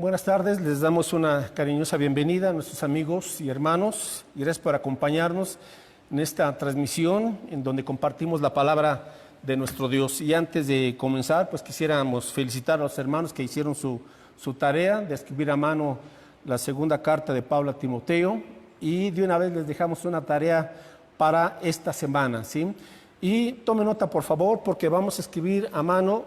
Buenas tardes, les damos una cariñosa bienvenida a nuestros amigos y hermanos y gracias por acompañarnos en esta transmisión en donde compartimos la palabra de nuestro Dios. Y antes de comenzar, pues quisiéramos felicitar a los hermanos que hicieron su tarea de escribir a mano la segunda carta de Pablo a Timoteo, y de una vez les dejamos una tarea para esta semana, ¿sí? Y tome nota, por favor, porque vamos a escribir a mano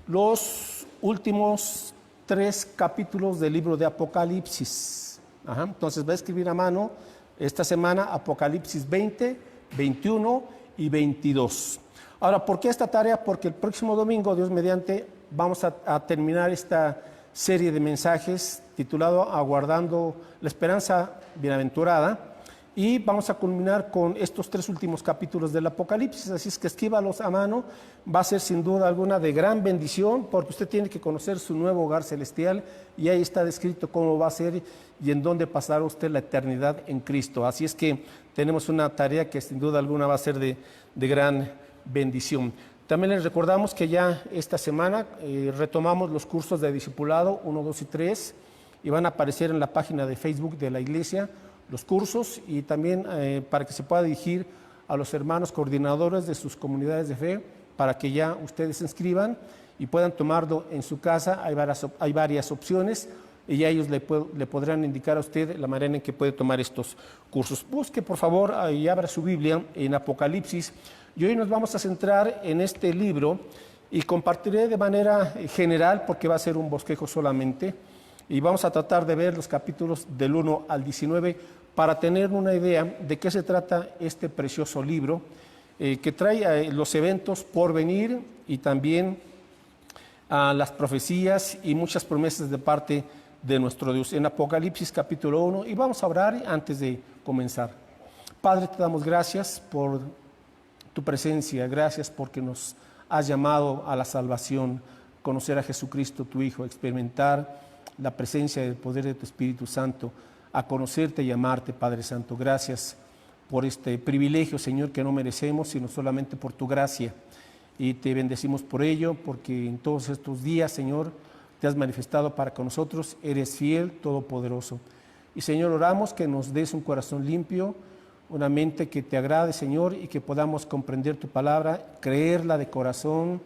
los últimos 3 capítulos del libro de Apocalipsis. Entonces va a escribir a mano esta semana Apocalipsis 20, 21 y 22. Ahora, ¿por qué esta tarea? Porque el próximo domingo, Dios mediante, vamos a terminar esta serie de mensajes titulado Aguardando la Esperanza Bienaventurada, y vamos a culminar con estos 3 últimos capítulos del Apocalipsis. Así es que escríbalos a mano, va a ser sin duda alguna de gran bendición, porque usted tiene que conocer su nuevo hogar celestial, y ahí está descrito cómo va a ser y en dónde pasará usted la eternidad en Cristo. Así es que tenemos una tarea que sin duda alguna va a ser de gran bendición. También les recordamos que ya esta semana retomamos los cursos de discipulado 1, 2 y 3, y van a aparecer en la página de Facebook de la iglesia los cursos, y también para que se pueda dirigir a los hermanos coordinadores de sus comunidades de fe para que ya ustedes se inscriban y puedan tomarlo en su casa. Hay varias opciones y ya ellos le podrán indicar a usted la manera en que puede tomar estos cursos. Busque por favor y abra su Biblia en Apocalipsis, y hoy nos vamos a centrar en este libro y compartiré de manera general porque va a ser un bosquejo solamente, y vamos a tratar de ver los capítulos del 1 al 19 para tener una idea de qué se trata este precioso libro que trae los eventos por venir y también las profecías y muchas promesas de parte de nuestro Dios. En Apocalipsis capítulo 1, y vamos a orar antes de comenzar. Padre, te damos gracias por tu presencia, gracias porque nos has llamado a la salvación, conocer a Jesucristo, tu Hijo, experimentar la presencia y el poder de tu Espíritu Santo, a conocerte y amarte, Padre Santo. Gracias por este privilegio, Señor, que no merecemos, sino solamente por tu gracia. Y te bendecimos por ello, porque en todos estos días, Señor, te has manifestado para con nosotros, eres fiel, todopoderoso. Y, Señor, oramos que nos des un corazón limpio, una mente que te agrade, Señor, y que podamos comprender tu palabra, creerla de corazón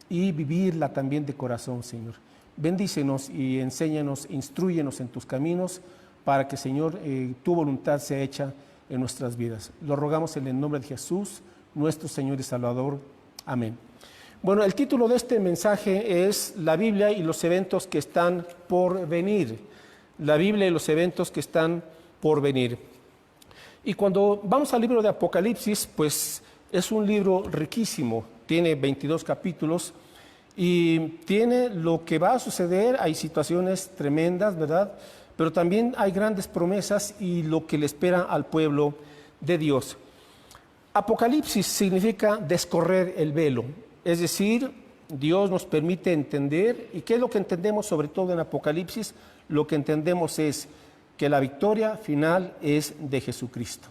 y vivirla también de corazón, Señor. Bendícenos y enséñanos, instrúyenos en tus caminos para que, Señor, tu voluntad sea hecha en nuestras vidas. Lo rogamos en el nombre de Jesús, nuestro Señor y Salvador. Amén. Bueno, el título de este mensaje es La Biblia y los eventos que están por venir. La Biblia y los eventos que están por venir. Y cuando vamos al libro de Apocalipsis, pues es un libro riquísimo, tiene 22 capítulos, y tiene lo que va a suceder. Hay situaciones tremendas, ¿verdad? Pero también hay grandes promesas y lo que le espera al pueblo de Dios. Apocalipsis significa descorrer el velo, es decir, Dios nos permite entender. ¿Y qué es lo que entendemos sobre todo en Apocalipsis? Lo que entendemos es que la victoria final es de Jesucristo.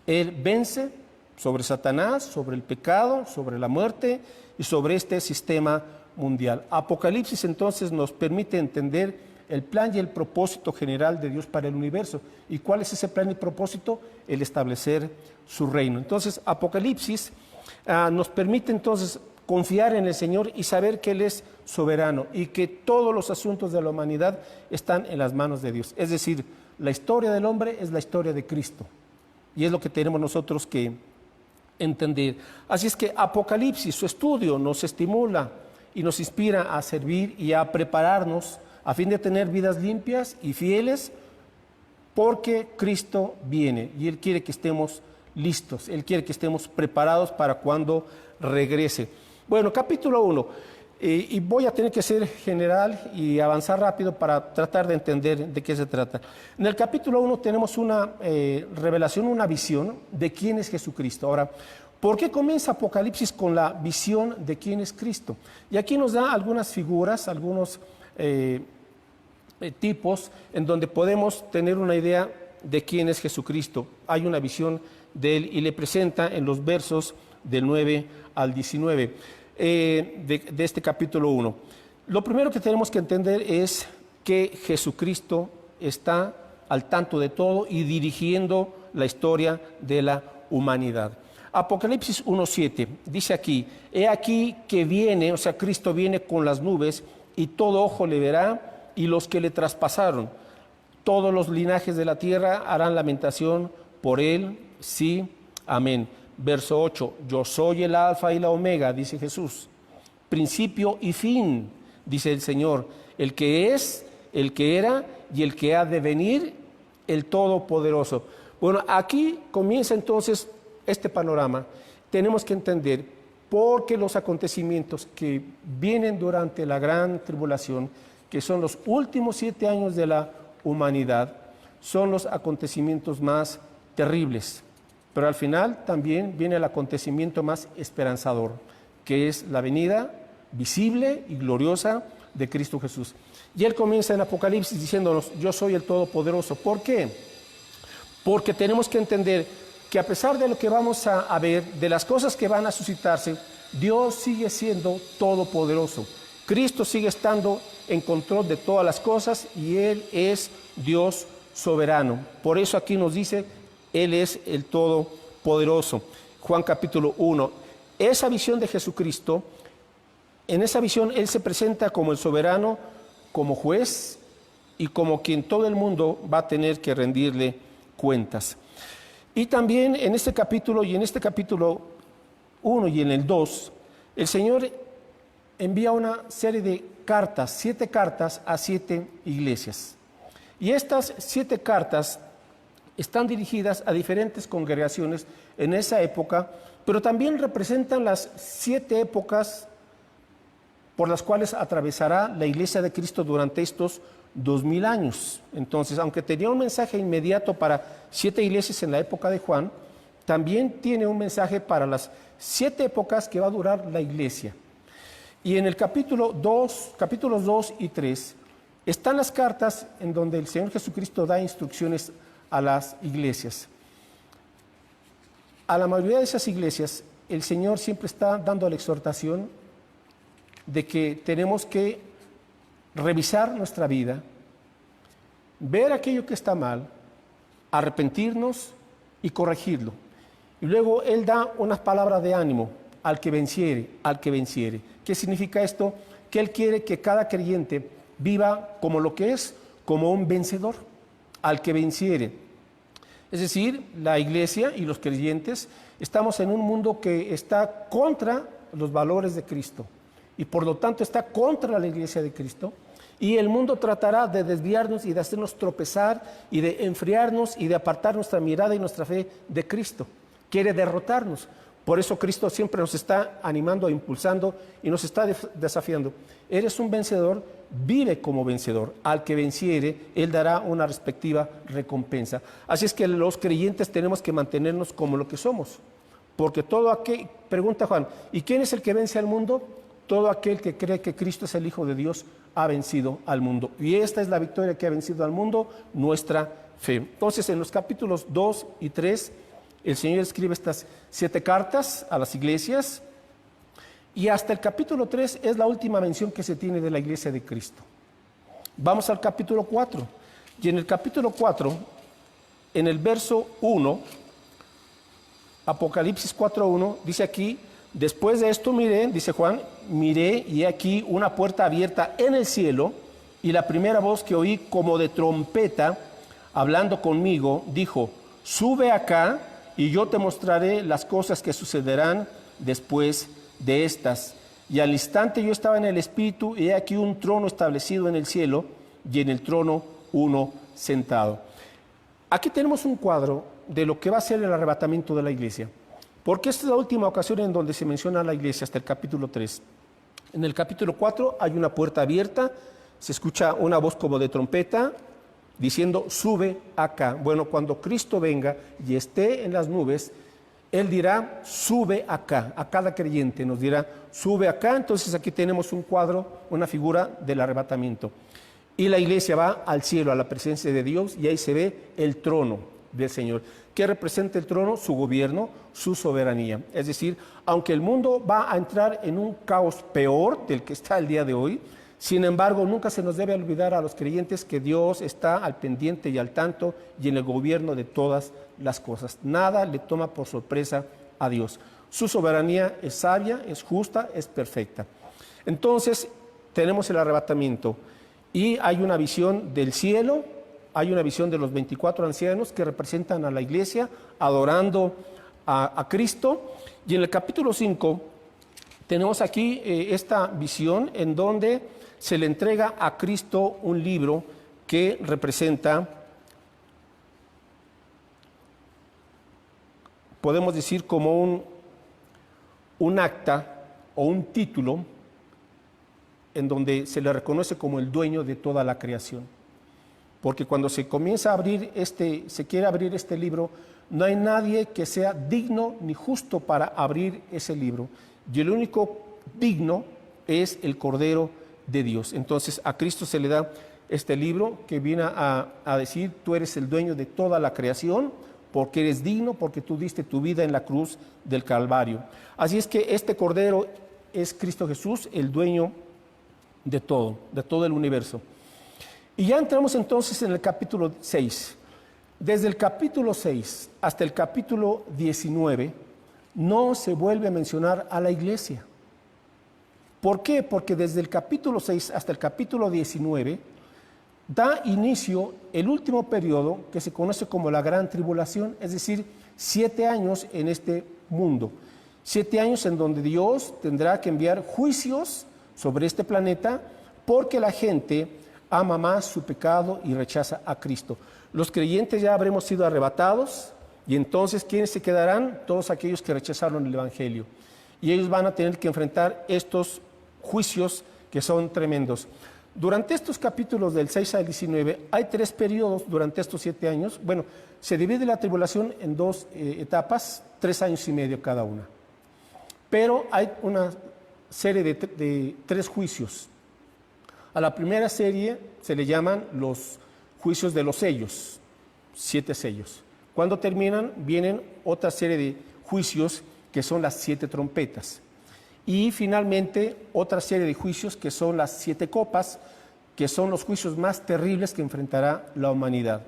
Él vence sobre Satanás, sobre el pecado, sobre la muerte y sobre este sistema mundial. Apocalipsis entonces nos permite entender el plan y el propósito general de Dios para el universo. ¿Y cuál es ese plan y propósito? El establecer su reino. Entonces Apocalipsis nos permite entonces confiar en el Señor y saber que Él es soberano y que todos los asuntos de la humanidad están en las manos de Dios. Es decir, la historia del hombre es la historia de Cristo, y es lo que tenemos nosotros que entender. Así es que Apocalipsis, su estudio, nos estimula y nos inspira a servir y a prepararnos a fin de tener vidas limpias y fieles, porque Cristo viene y Él quiere que estemos listos, Él quiere que estemos preparados para cuando regrese. Bueno, capítulo 1, y voy a tener que ser general y avanzar rápido para tratar de entender de qué se trata. En el capítulo 1 tenemos una revelación, una visión de quién es Jesucristo. Ahora, ¿por qué comienza Apocalipsis con la visión de quién es Cristo? Y aquí nos da algunas figuras, algunos tipos en donde podemos tener una idea de quién es Jesucristo. Hay una visión de Él y le presenta en los versos del 9 al 19 de este capítulo 1. Lo primero que tenemos que entender es que Jesucristo está al tanto de todo y dirigiendo la historia de la humanidad. Apocalipsis 1:7 dice aquí: he aquí que viene, o sea, Cristo viene con las nubes, y todo ojo le verá, y los que le traspasaron, todos los linajes de la tierra harán lamentación por él. Sí, amén. Verso 8: yo soy el alfa y la omega, dice Jesús, principio y fin, dice el Señor, el que es, el que era y el que ha de venir, el Todopoderoso. Bueno, aquí comienza entonces este panorama. Tenemos que entender por qué los acontecimientos que vienen durante la gran tribulación, que son los últimos 7 años de la humanidad, son los acontecimientos más terribles. Pero al final también viene el acontecimiento más esperanzador, que es la venida visible y gloriosa de Cristo Jesús. Y él comienza en Apocalipsis diciéndonos: yo soy el Todopoderoso. ¿Por qué? Porque tenemos que entender que a pesar de lo que vamos a ver, de las cosas que van a suscitarse, Dios sigue siendo todopoderoso. Cristo sigue estando en control de todas las cosas y Él es Dios soberano. Por eso aquí nos dice: Él es el Todopoderoso. Juan capítulo 1. Esa visión de Jesucristo, en esa visión Él se presenta como el soberano, como juez y como quien todo el mundo va a tener que rendirle cuentas. Y también en este capítulo y en este capítulo 1 y en el 2, el Señor envía una serie de cartas, 7 cartas a 7 iglesias. Y estas 7 cartas están dirigidas a diferentes congregaciones en esa época, pero también representan las 7 épocas por las cuales atravesará la Iglesia de Cristo durante estos 2000 años. Entonces, aunque tenía un mensaje inmediato para 7 iglesias en la época de Juan, también tiene un mensaje para las 7 épocas que va a durar la iglesia. Y en el capítulos 2 y 3, están las cartas en donde el Señor Jesucristo da instrucciones a las iglesias. A la mayoría de esas iglesias, el Señor siempre está dando la exhortación de que tenemos que revisar nuestra vida, ver aquello que está mal, arrepentirnos y corregirlo. Y luego Él da unas palabras de ánimo: al que venciere, al que venciere. ¿Qué significa esto? Que Él quiere que cada creyente viva como lo que es, como un vencedor, al que venciere. Es decir, la iglesia y los creyentes estamos en un mundo que está contra los valores de Cristo y por lo tanto está contra la iglesia de Cristo, y el mundo tratará de desviarnos y de hacernos tropezar y de enfriarnos y de apartar nuestra mirada y nuestra fe de Cristo. Quiere derrotarnos. Por eso Cristo siempre nos está animando, impulsando y nos está desafiando. Eres un vencedor, vive como vencedor. Al que venciere, Él dará una respectiva recompensa. Así es que los creyentes tenemos que mantenernos como lo que somos. Porque todo aquel, pregunta Juan, ¿y quién es el que vence al mundo? Todo aquel que cree que Cristo es el Hijo de Dios ha vencido al mundo. Y esta es la victoria que ha vencido al mundo, nuestra fe. Entonces, en los capítulos 2 y 3, el Señor escribe estas 7 cartas a las iglesias, y hasta el capítulo 3 es la última mención que se tiene de la iglesia de Cristo. Vamos al capítulo 4. Y en el capítulo 4, en el verso 1, Apocalipsis 4:1, dice aquí: después de esto miré, dice Juan, miré y he aquí una puerta abierta en el cielo, y la primera voz que oí como de trompeta hablando conmigo dijo: sube acá y yo te mostraré las cosas que sucederán después de estas. Y al instante yo estaba en el Espíritu, y he aquí un trono establecido en el cielo, y en el trono uno sentado. Aquí tenemos un cuadro de lo que va a ser el arrebatamiento de la iglesia, porque esta es la última ocasión en donde se menciona a la iglesia, hasta el capítulo 3. En el capítulo 4 hay una puerta abierta, se escucha una voz como de trompeta diciendo: sube acá. Bueno, cuando Cristo venga y esté en las nubes, Él dirá: sube acá. A cada creyente nos dirá: sube acá. Entonces aquí tenemos un cuadro, una figura del arrebatamiento. Y la iglesia va al cielo, a la presencia de Dios, y ahí se ve el trono del Señor. ¿Qué representa el trono? Su gobierno, su soberanía. Es decir, aunque el mundo va a entrar en un caos peor del que está el día de hoy, Sin embargo, nunca se nos debe olvidar a los creyentes que Dios está al pendiente y al tanto y en el gobierno de todas las cosas. Nada le toma por sorpresa a Dios. Su soberanía es sabia, es justa, es perfecta. Entonces, tenemos el arrebatamiento y hay una visión del cielo, hay una visión de los 24 ancianos que representan a la iglesia adorando a Cristo. Y en el capítulo 5 tenemos aquí esta visión en donde se le entrega a Cristo un libro que representa, podemos decir, como un acta o un título en donde se le reconoce como el dueño de toda la creación. Porque cuando se comienza a abrir se quiere abrir este libro, no hay nadie que sea digno ni justo para abrir ese libro. Y el único digno es el Cordero de Dios. Entonces a Cristo se le da este libro que viene a decir: tú eres el dueño de toda la creación, porque eres digno, porque tú diste tu vida en la cruz del Calvario. Así es que este Cordero es Cristo Jesús, el dueño de todo el universo. Y ya entramos entonces en el capítulo 6. Desde el capítulo 6 hasta el capítulo 19 no se vuelve a mencionar a la iglesia. ¿Por qué? Porque desde el capítulo 6 hasta el capítulo 19 da inicio el último periodo que se conoce como la Gran Tribulación, es decir, 7 años en este mundo. 7 años en donde Dios tendrá que enviar juicios sobre este planeta porque la gente ama más su pecado y rechaza a Cristo. Los creyentes ya habremos sido arrebatados y entonces ¿quiénes se quedarán? Todos aquellos que rechazaron el Evangelio. Y ellos van a tener que enfrentar estos juicios que son tremendos. Durante estos capítulos del 6 al 19 hay 3 periodos durante estos 7 años. Bueno, se divide la tribulación en 2 etapas, 3 años y medio cada una. Pero hay una serie de 3 juicios. A la primera serie se le llaman los juicios de los sellos, 7 sellos. Cuando terminan, vienen otra serie de juicios que son las 7 trompetas. Y finalmente otra serie de juicios que son las 7 copas, que son los juicios más terribles que enfrentará la humanidad.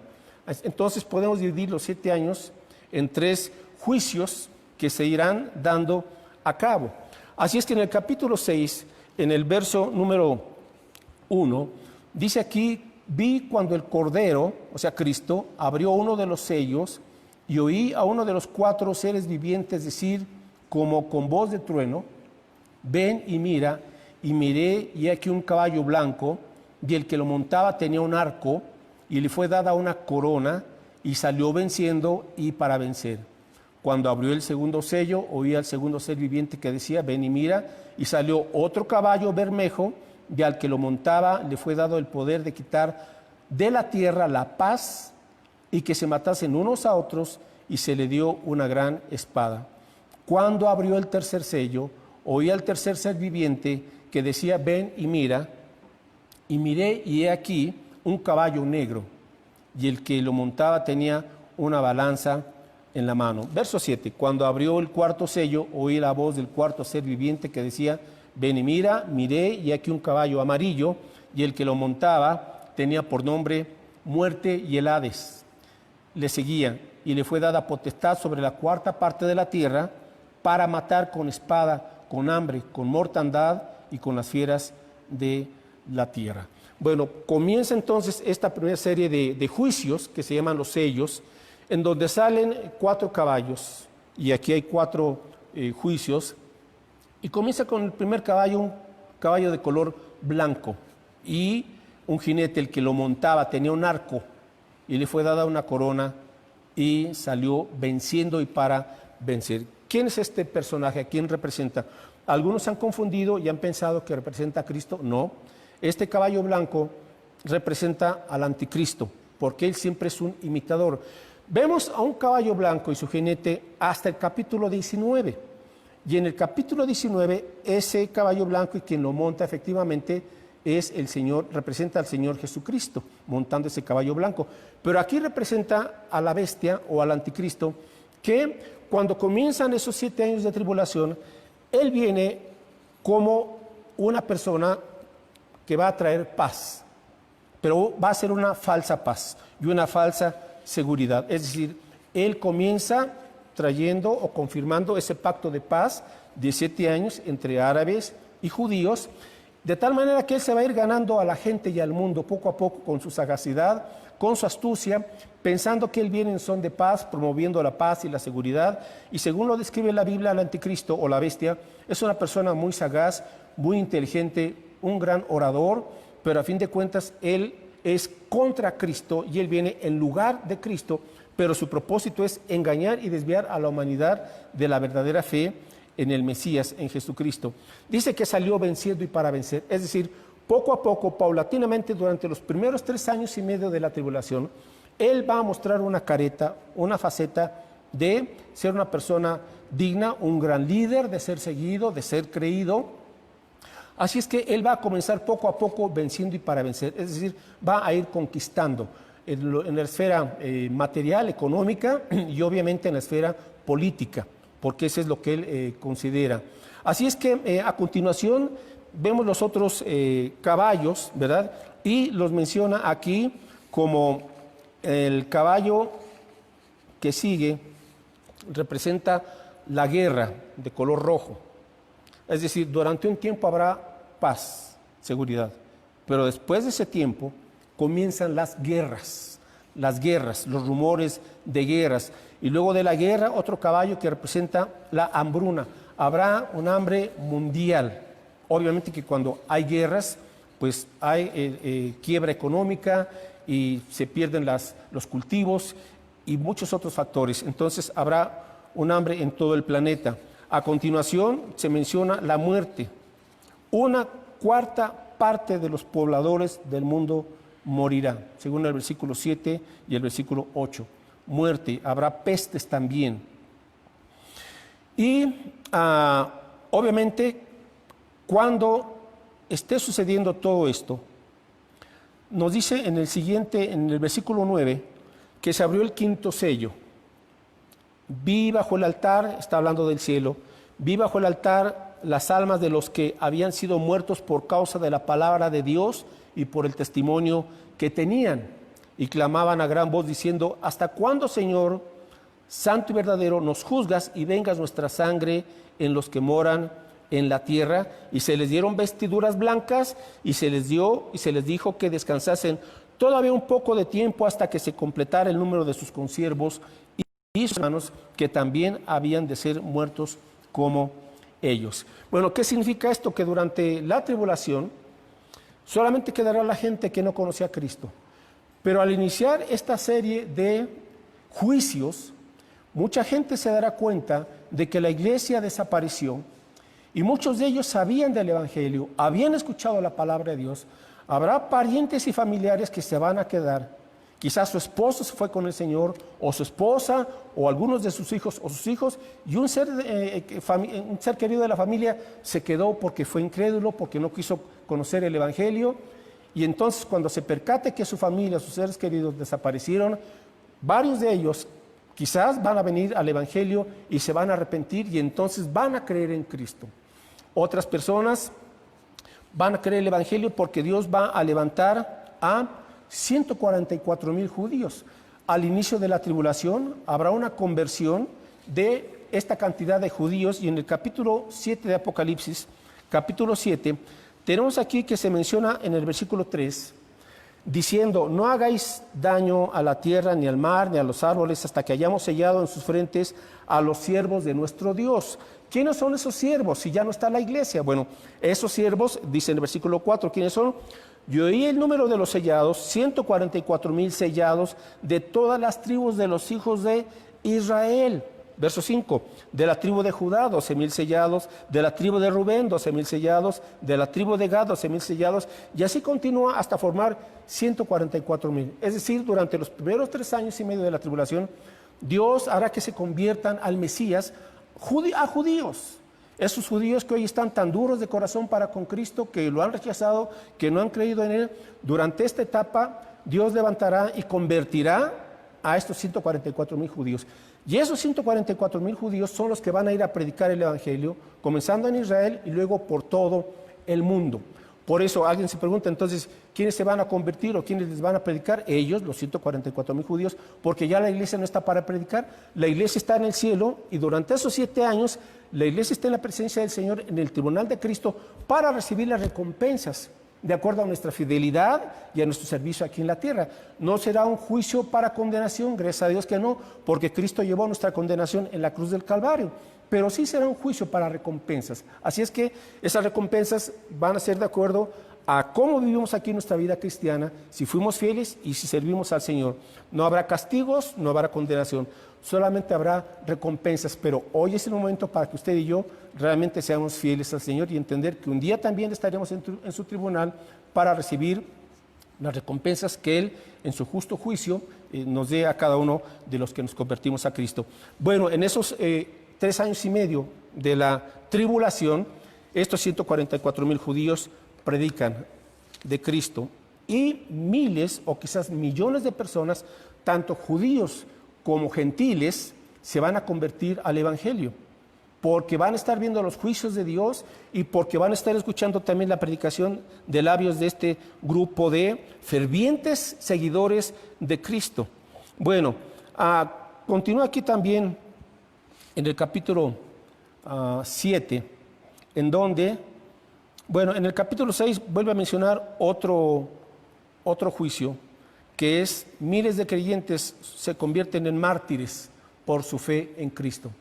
Entonces podemos dividir los 7 años en 3 juicios que se irán dando a cabo. Así es que en el capítulo 6, en el verso número 1, dice aquí: vi cuando el Cordero, o sea Cristo, abrió uno de los sellos y oí a uno de los 4 seres vivientes decir como con voz de trueno: ven y mira. Y miré, y aquí un caballo blanco, y el que lo montaba tenía un arco, y le fue dada una corona, y salió venciendo y para vencer. Cuando abrió el segundo sello, oí al segundo ser viviente que decía: ven y mira. Y salió otro caballo bermejo, y al que lo montaba le fue dado el poder de quitar de la tierra la paz y que se matasen unos a otros, y se le dio una gran espada. Cuando abrió el tercer sello, oí al tercer ser viviente que decía: ven y mira. Y miré, y he aquí un caballo negro, y el que lo montaba tenía una balanza en la mano. Verso 7. Cuando abrió el cuarto sello, oí la voz del cuarto ser viviente que decía: ven y mira. Miré, y aquí un caballo amarillo, y el que lo montaba tenía por nombre Muerte, y el Hades le seguía, y le fue dada potestad sobre la cuarta parte de la tierra para matar con espada, con hambre, con mortandad y con las fieras de la tierra. Bueno, comienza entonces esta primera serie de juicios que se llaman los sellos, en donde salen 4 caballos, y aquí hay 4 juicios, y comienza con el primer caballo, un caballo de color blanco, y un jinete, el que lo montaba, tenía un arco, y le fue dada una corona, y salió venciendo y para vencer. ¿Quién es este personaje? ¿A quién representa? Algunos se han confundido y han pensado que representa a Cristo. No, este caballo blanco representa al anticristo, porque él siempre es un imitador. Vemos a un caballo blanco y su jinete hasta el capítulo 19. Y en el capítulo 19, ese caballo blanco y quien lo monta efectivamente es el Señor, representa al Señor Jesucristo montando ese caballo blanco. Pero aquí representa a la bestia o al anticristo, que cuando comienzan esos 7 años de tribulación, él viene como una persona que va a traer paz, pero va a ser una falsa paz y una falsa seguridad. Es decir, Él comienza trayendo o confirmando ese pacto de paz de 7 años entre árabes y judíos, de tal manera que Él se va a ir ganando a la gente y al mundo poco a poco con su sagacidad, con su astucia, pensando que Él viene en son de paz, promoviendo la paz y la seguridad. Y según lo describe la Biblia, el anticristo o la bestia es una persona muy sagaz, muy inteligente, un gran orador, pero a fin de cuentas Él es contra Cristo y Él viene en lugar de Cristo, pero su propósito es engañar y desviar a la humanidad de la verdadera fe en el Mesías, en Jesucristo. Dice que salió venciendo y para vencer, es decir, poco a poco, paulatinamente, durante los primeros 3 años y medio de la tribulación, Él va a mostrar una careta, una faceta de ser una persona digna, un gran líder, de ser seguido, de ser creído. Así es que Él va a comenzar poco a poco venciendo y para vencer, es decir, va a ir conquistando en la esfera material, económica y obviamente en la esfera política, porque eso es lo que Él considera. Así es que a continuación vemos los otros caballos, ¿verdad? Y los menciona aquí como el caballo que sigue representa la guerra de color rojo. Es decir, durante un tiempo habrá paz, seguridad, pero después de ese tiempo comienzan las guerras, los rumores de guerras. Y luego de la guerra, otro caballo que representa la hambruna. Habrá un hambre mundial. Obviamente que cuando hay guerras, pues hay quiebra económica y se pierden los cultivos y muchos otros factores. Entonces habrá un hambre en todo el planeta. A continuación se menciona la muerte. 1/4 parte de los pobladores del mundo morirá, según el versículo 7 y el versículo 8. Muerte, habrá pestes también. Y obviamente, cuando esté sucediendo todo esto, nos dice en el versículo 9, que se abrió el 5.º sello. Vi bajo el altar, está hablando del cielo, vi bajo el altar las almas de los que habían sido muertos por causa de la palabra de Dios y por el testimonio que tenían. Y clamaban a gran voz diciendo: ¿hasta cuándo, Señor, santo y verdadero, nos juzgas y vengas nuestra sangre en los que moran en la tierra? Y se les dieron vestiduras blancas y se les dijo que descansasen todavía un poco de tiempo hasta que se completara el número de sus consiervos y sus hermanos, que también habían de ser muertos como ellos. Bueno, ¿qué significa esto? Que durante la tribulación solamente quedará la gente que no conocía a Cristo. Pero al iniciar esta serie de juicios, mucha gente se dará cuenta de que la iglesia desapareció y muchos de ellos sabían del Evangelio, habían escuchado la palabra de Dios. Habrá parientes y familiares que se van a quedar. Quizás su esposo se fue con el Señor, o su esposa, o algunos de sus hijos, o sus hijos, y un ser querido de la familia se quedó porque fue incrédulo, porque no quiso conocer el Evangelio. Y entonces, cuando se percate que su familia, sus seres queridos desaparecieron, varios de ellos quizás van a venir al Evangelio y se van a arrepentir y entonces van a creer en Cristo. Otras personas van a creer el Evangelio porque Dios va a levantar a 144,000 judíos. Al inicio de la tribulación habrá una conversión de esta cantidad de judíos, y en el capítulo 7 de Apocalipsis, capítulo 7, tenemos aquí que se menciona en el versículo 3, diciendo: no hagáis daño a la tierra, ni al mar, ni a los árboles, hasta que hayamos sellado en sus frentes a los siervos de nuestro Dios. ¿Quiénes son esos siervos si ya no está la iglesia? Bueno, esos siervos, dice en el versículo 4, ¿quiénes son? Yo oí el número de los sellados, 144,000 sellados de todas las tribus de los hijos de Israel. Verso 5, de la tribu de Judá, 12,000 sellados, de la tribu de Rubén, 12,000 sellados, de la tribu de Gad, 12,000 sellados, y así continúa hasta formar 144,000. Es decir, durante los primeros 3 años y medio de la tribulación, Dios hará que se conviertan al Mesías a judíos. Esos judíos que hoy están tan duros de corazón para con Cristo, que lo han rechazado, que no han creído en Él, durante esta etapa Dios levantará y convertirá a estos 144,000 judíos. Y esos 144,000 judíos son los que van a ir a predicar el Evangelio, comenzando en Israel y luego por todo el mundo. Por eso alguien se pregunta entonces, ¿quiénes se van a convertir o quiénes les van a predicar? Ellos, los 144,000 judíos, porque ya la iglesia no está para predicar, la iglesia está en el cielo y durante esos 7 años la iglesia está en la presencia del Señor en el tribunal de Cristo para recibir las recompensas de acuerdo a nuestra fidelidad y a nuestro servicio aquí en la tierra. No será un juicio para condenación, gracias a Dios que no, porque Cristo llevó nuestra condenación en la cruz del Calvario, pero sí será un juicio para recompensas. Así es que esas recompensas van a ser de acuerdo a cómo vivimos aquí nuestra vida cristiana, si fuimos fieles y si servimos al Señor. No habrá castigos, no habrá condenación, solamente habrá recompensas, pero hoy es el momento para que usted y yo realmente seamos fieles al Señor y entender que un día también estaremos en su tribunal para recibir las recompensas que Él, en su justo juicio, nos dé a cada uno de los que nos convertimos a Cristo. Bueno, en esos 3 años y medio de la tribulación, estos 144,000 judíos predican de Cristo y miles o quizás millones de personas, tanto judíos como gentiles, se van a convertir al Evangelio, porque van a estar viendo los juicios de Dios y porque van a estar escuchando también la predicación de labios de este grupo de fervientes seguidores de Cristo. Bueno, continúa aquí también en el capítulo 7, en donde, bueno, en el capítulo 6 vuelve a mencionar otro juicio, que es miles de creyentes se convierten en mártires por su fe en Cristo.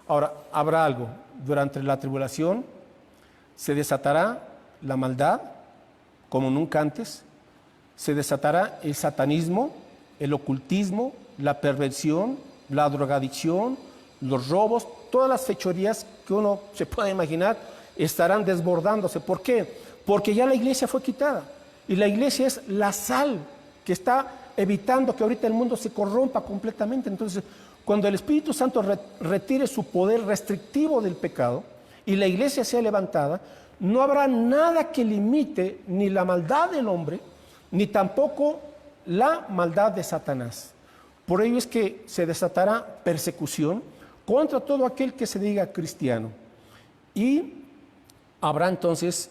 Ahora, habrá algo, durante la tribulación se desatará la maldad como nunca antes, se desatará el satanismo, el ocultismo, la perversión, la drogadicción, los robos, todas las fechorías que uno se pueda imaginar estarán desbordándose. ¿Por qué? Porque ya la iglesia fue quitada y la iglesia es la sal que está evitando que ahorita el mundo se corrompa completamente. Entonces, cuando el Espíritu Santo retire su poder restrictivo del pecado y la iglesia sea levantada, no habrá nada que limite ni la maldad del hombre, ni tampoco la maldad de Satanás. Por ello es que se desatará persecución contra todo aquel que se diga cristiano. Y habrá entonces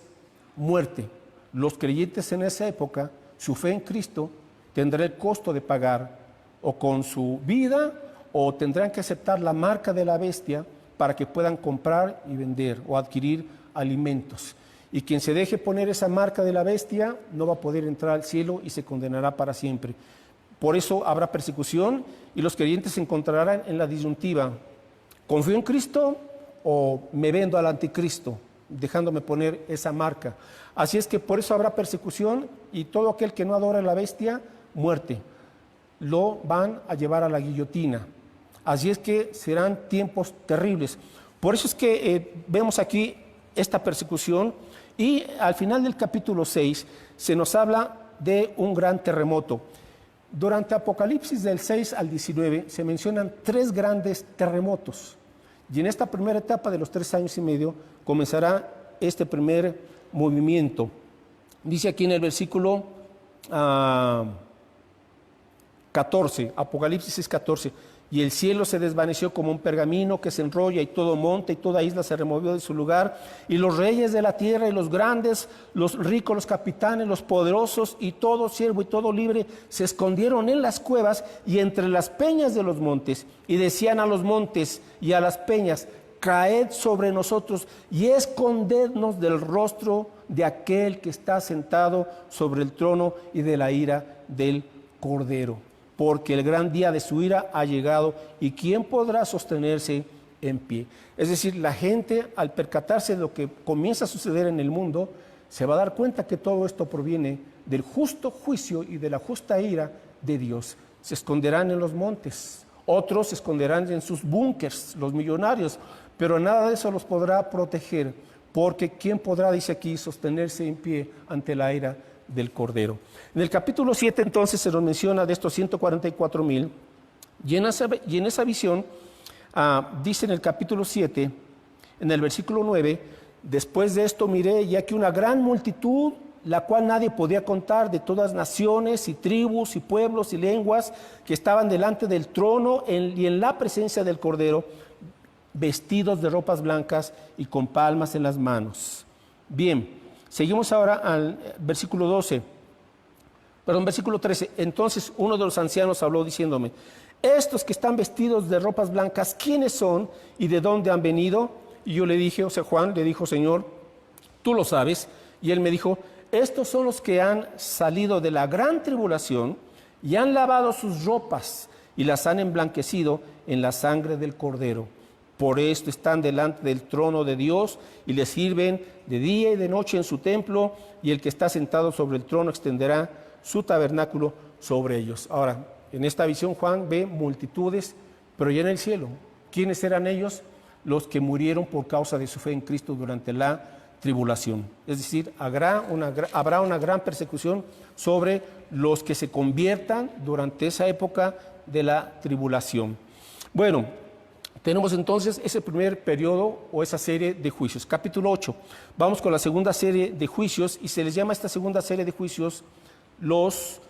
muerte. Los creyentes en esa época, su fe en Cristo tendrá el costo de pagar o con su vida o tendrán que aceptar la marca de la bestia para que puedan comprar y vender o adquirir alimentos. Y quien se deje poner esa marca de la bestia no va a poder entrar al cielo y se condenará para siempre. Por eso habrá persecución y los creyentes se encontrarán en la disyuntiva: ¿confío en Cristo o me vendo al anticristo, dejándome poner esa marca? Así es que por eso habrá persecución y todo aquel que no adora a la bestia, muerte. Lo van a llevar a la guillotina. Así es que serán tiempos terribles. Por eso es que vemos aquí esta persecución y al final del capítulo 6 se nos habla de un gran terremoto. Durante Apocalipsis del 6 al 19 se mencionan 3 grandes terremotos. Y en esta primera etapa de los 3 años y medio comenzará este primer movimiento. Dice aquí en el versículo 14, Apocalipsis 6:14, y el cielo se desvaneció como un pergamino que se enrolla, y todo monte y toda isla se removió de su lugar, y los reyes de la tierra y los grandes, los ricos, los capitanes, los poderosos y todo siervo y todo libre se escondieron en las cuevas y entre las peñas de los montes, y decían a los montes y a las peñas: caed sobre nosotros y escondednos del rostro de aquel que está sentado sobre el trono y de la ira del Cordero, porque el gran día de su ira ha llegado, y ¿quién podrá sostenerse en pie? Es decir, la gente, al percatarse de lo que comienza a suceder en el mundo, se va a dar cuenta que todo esto proviene del justo juicio y de la justa ira de Dios. Se esconderán en los montes, otros se esconderán en sus búnkers, los millonarios, pero nada de eso los podrá proteger, porque ¿quién podrá, dice aquí, sostenerse en pie ante la ira del Cordero? En el capítulo 7 entonces se nos menciona de estos 144,000, y en esa visión dice en el capítulo 7, en el versículo 9: después de esto miré, y aquí una gran multitud, la cual nadie podía contar, de todas naciones y tribus y pueblos y lenguas, que estaban delante del trono y en la presencia del Cordero, vestidos de ropas blancas y con palmas en las manos. Bien, Seguimos ahora al versículo 12. Perdón, versículo 13. Entonces uno de los ancianos habló diciéndome: estos que están vestidos de ropas blancas, ¿quiénes son y de dónde han venido? Y yo le dije, o sea, Juan le dijo: Señor, tú lo sabes. Y él me dijo: estos son los que han salido de la gran tribulación y han lavado sus ropas y las han emblanquecido en la sangre del Cordero. Por esto están delante del trono de Dios y le sirven de día y de noche en su templo, y el que está sentado sobre el trono extenderá su tabernáculo sobre ellos. Ahora, en esta visión Juan ve multitudes, pero ya en el cielo. ¿Quiénes eran ellos? Los que murieron por causa de su fe en Cristo durante la tribulación. Es decir, habrá una gran persecución sobre los que se conviertan durante esa época de la tribulación. Bueno, tenemos entonces ese primer periodo o esa serie de juicios. Capítulo 8. Vamos con la segunda serie de juicios, y se les llama a esta segunda serie de juicios los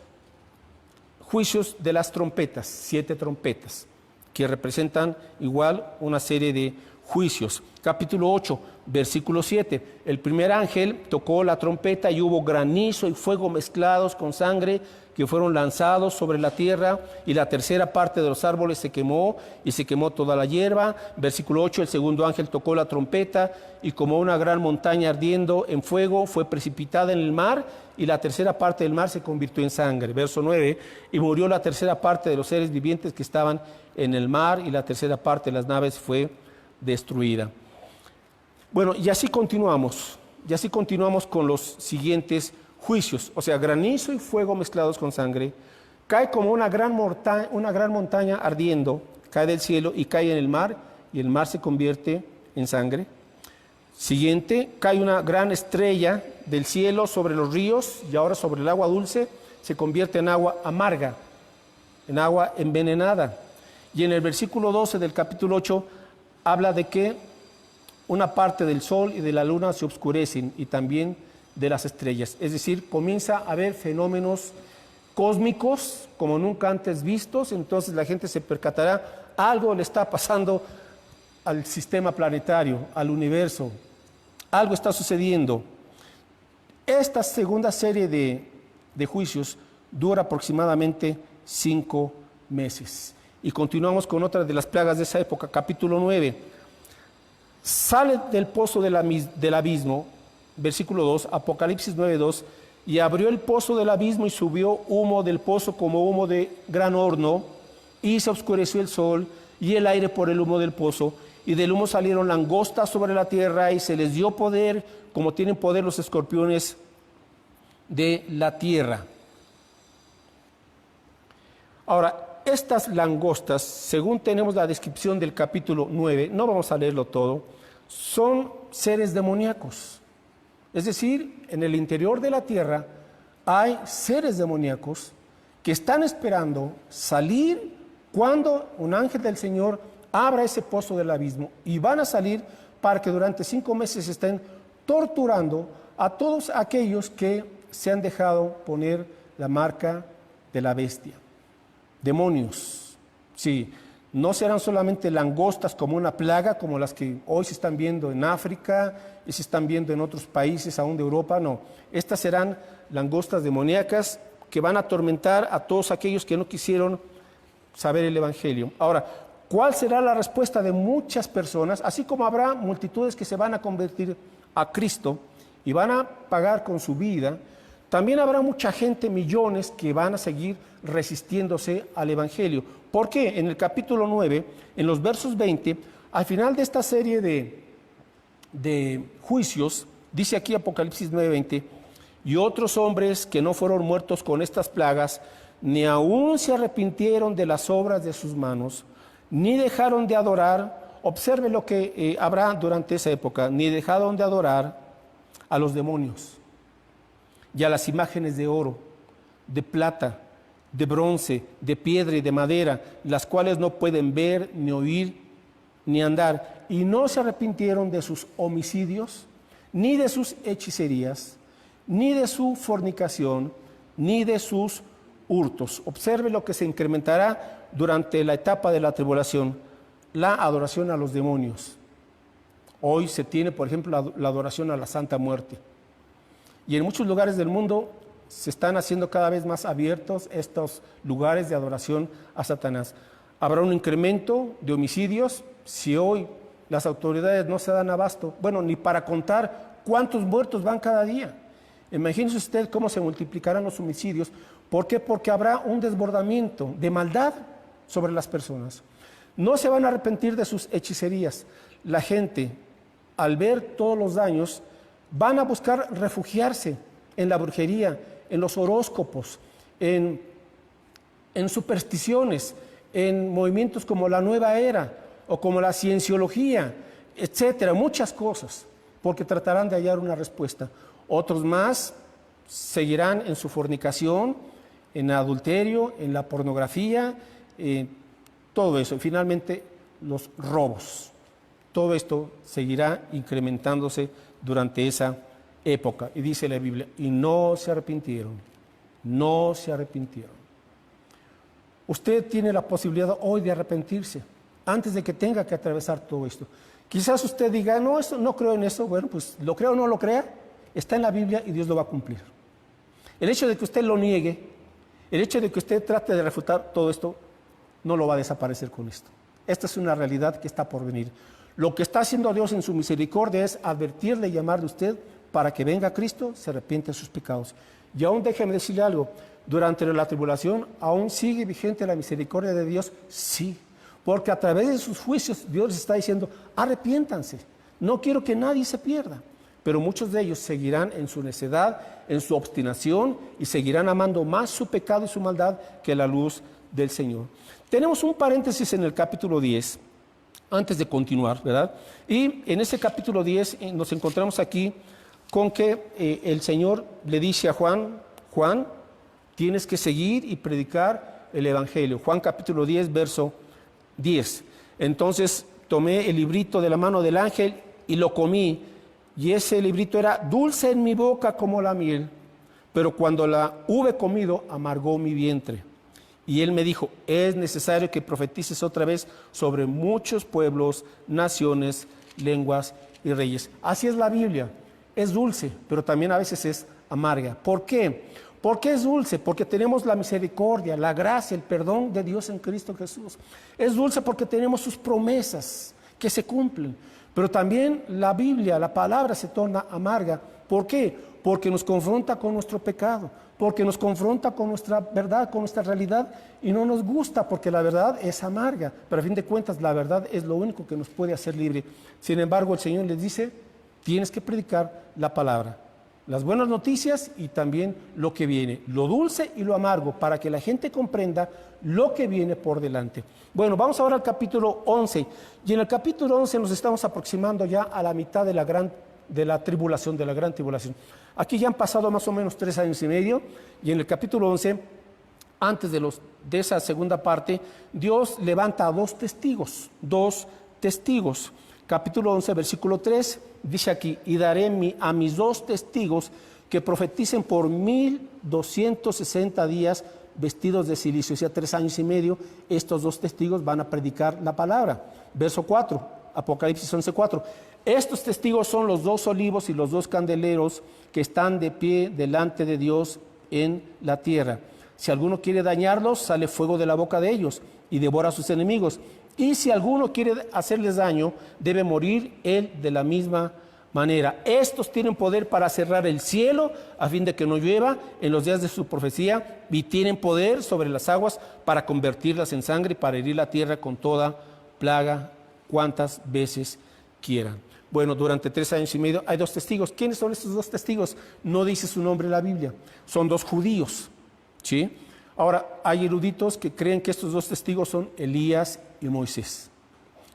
juicios de las trompetas, 7 trompetas, que representan igual una serie de juicios. Capítulo 8, versículo 7. El primer ángel tocó la trompeta y hubo granizo y fuego mezclados con sangre que fueron lanzados sobre la tierra, y la tercera parte de los árboles se quemó y se quemó toda la hierba. Versículo 8, el segundo ángel tocó la trompeta y como una gran montaña ardiendo en fuego fue precipitada en el mar, y la tercera parte del mar se convirtió en sangre. Verso 9, y murió la tercera parte de los seres vivientes que estaban en el mar, y la tercera parte de las naves fue destruida. Bueno, y así continuamos con los siguientes juicios, o sea, granizo y fuego mezclados con sangre, cae como una gran montaña ardiendo, cae del cielo y cae en el mar, y el mar se convierte en sangre. Siguiente, cae una gran estrella del cielo sobre los ríos, y ahora sobre el agua dulce se convierte en agua amarga, en agua envenenada. Y en el versículo 12 del capítulo 8 habla de que una parte del sol y de la luna se oscurecen, y también de las estrellas. Es decir, comienza a haber fenómenos cósmicos como nunca antes vistos. Entonces la gente se percatará: algo le está pasando al sistema planetario, al universo, algo está sucediendo. Esta segunda serie de juicios dura aproximadamente 5 meses. Y continuamos con otra de las plagas de esa época. Capítulo 9. Sale del pozo del abismo, versículo 2, Apocalipsis 9:2, y abrió el pozo del abismo y subió humo del pozo como humo de gran horno, y se oscureció el sol y el aire por el humo del pozo, y del humo salieron langostas sobre la tierra, y se les dio poder como tienen poder los escorpiones de la tierra. Ahora, estas langostas, según tenemos la descripción del capítulo 9, no vamos a leerlo todo, son seres demoníacos. Es decir, en el interior de la tierra hay seres demoníacos que están esperando salir cuando un ángel del Señor abra ese pozo del abismo, y van a salir para que durante 5 meses estén torturando a todos aquellos que se han dejado poner la marca de la bestia. Demonios, sí, no serán solamente langostas como una plaga, como las que hoy se están viendo en África y se están viendo en otros países aún de Europa, no. Estas serán langostas demoníacas que van a atormentar a todos aquellos que no quisieron saber el Evangelio. Ahora, ¿cuál será la respuesta de muchas personas? Así como habrá multitudes que se van a convertir a Cristo y van a pagar con su vida, también habrá mucha gente, millones, que van a seguir resistiéndose al Evangelio. ¿Por qué? En el capítulo 9, en los versos 20, al final de esta serie de juicios, dice aquí Apocalipsis 9:20, y otros hombres que no fueron muertos con estas plagas, ni aún se arrepintieron de las obras de sus manos, ni dejaron de adorar, observe lo que habrá durante esa época, ni dejaron de adorar a los demonios y a las imágenes de oro, de plata, de bronce, de piedra y de madera, las cuales no pueden ver, ni oír, ni andar, y no se arrepintieron de sus homicidios, ni de sus hechicerías, ni de su fornicación, ni de sus hurtos. Observe lo que se incrementará durante la etapa de la tribulación: la adoración a los demonios. Hoy se tiene, por ejemplo, la adoración a la Santa Muerte. Y en muchos lugares del mundo se están haciendo cada vez más abiertos estos lugares de adoración a Satanás. Habrá un incremento de homicidios si hoy las autoridades no se dan abasto, bueno, ni para contar cuántos muertos van cada día. Imagínese usted cómo se multiplicarán los homicidios. ¿Por qué? Porque habrá un desbordamiento de maldad sobre las personas. No se van a arrepentir de sus hechicerías. La gente, al ver todos los daños, van a buscar refugiarse en la brujería, en los horóscopos, en supersticiones, en movimientos como la nueva era o como la cienciología, etcétera, muchas cosas, porque tratarán de hallar una respuesta. Otros más seguirán en su fornicación, en adulterio, en la pornografía, todo eso. Y finalmente, los robos. Todo esto seguirá incrementándose durante esa época. Y dice la Biblia, y no se arrepintieron, no se arrepintieron. Usted tiene la posibilidad hoy de arrepentirse antes de que tenga que atravesar todo esto. Quizás usted diga, no, eso, no creo en eso. Bueno, pues lo crea o no lo crea, está en la Biblia y Dios lo va a cumplir. El hecho de que usted lo niegue, el hecho de que usted trate de refutar todo esto, no lo va a desaparecer con esto. Esta es una realidad que está por venir. Lo que está haciendo Dios en su misericordia es advertirle y llamarle a usted para que venga a Cristo, se arrepiente de sus pecados. Y aún déjeme decirle algo, durante la tribulación, ¿aún sigue vigente la misericordia de Dios? Sí, porque a través de sus juicios Dios les está diciendo, arrepiéntanse, no quiero que nadie se pierda. Pero muchos de ellos seguirán en su necedad, en su obstinación y seguirán amando más su pecado y su maldad que la luz del Señor. Tenemos un paréntesis en el capítulo 10, antes de continuar, ¿verdad? Y en ese capítulo 10 nos encontramos aquí con que el Señor le dice a Juan, Juan, tienes que seguir y predicar el Evangelio. Juan capítulo 10, verso 10. Entonces tomé el librito de la mano del ángel y lo comí, y ese librito era dulce en mi boca como la miel, pero cuando la hube comido, amargó mi vientre. Y él me dijo, es necesario que profetices otra vez sobre muchos pueblos, naciones, lenguas y reyes. Así es la Biblia, es dulce, pero también a veces es amarga. ¿Por qué? ¿Por qué es dulce? Porque tenemos la misericordia, la gracia, el perdón de Dios en Cristo Jesús. Es dulce porque tenemos sus promesas que se cumplen. Pero también la Biblia, la palabra se torna amarga. ¿Por qué? Porque nos confronta con nuestro pecado, porque nos confronta con nuestra verdad, con nuestra realidad, y no nos gusta porque la verdad es amarga. Pero a fin de cuentas la verdad es lo único que nos puede hacer libre. Sin embargo, el Señor les dice, tienes que predicar la palabra, las buenas noticias y también lo que viene, lo dulce y lo amargo, para que la gente comprenda lo que viene por delante. Bueno, vamos ahora al capítulo 11, y en el capítulo 11 nos estamos aproximando ya a la mitad de la gran tribulación. Aquí ya han pasado más o menos 3 años y medio, y en el capítulo 11, antes de esa segunda parte, Dios levanta a dos testigos. Capítulo 11, versículo 3, dice aquí, y daré a mis 2 testigos que profeticen por 1260 días vestidos de cilicio. O sea, 3 años y medio, estos 2 testigos van a predicar la palabra. Verso 4, Apocalipsis 11:4. Estos testigos son los 2 olivos y los 2 candeleros que están de pie delante de Dios en la tierra. Si alguno quiere dañarlos, sale fuego de la boca de ellos y devora a sus enemigos. Y si alguno quiere hacerles daño, debe morir él de la misma manera. Estos tienen poder para cerrar el cielo a fin de que no llueva en los días de su profecía, y tienen poder sobre las aguas para convertirlas en sangre y para herir la tierra con toda plaga cuantas veces quieran. Bueno, durante 3 años y medio hay 2 testigos. ¿Quiénes son estos 2 testigos? No dice su nombre en la Biblia. Son 2 judíos, ¿sí? Ahora, hay eruditos que creen que estos 2 testigos son Elías y Moisés,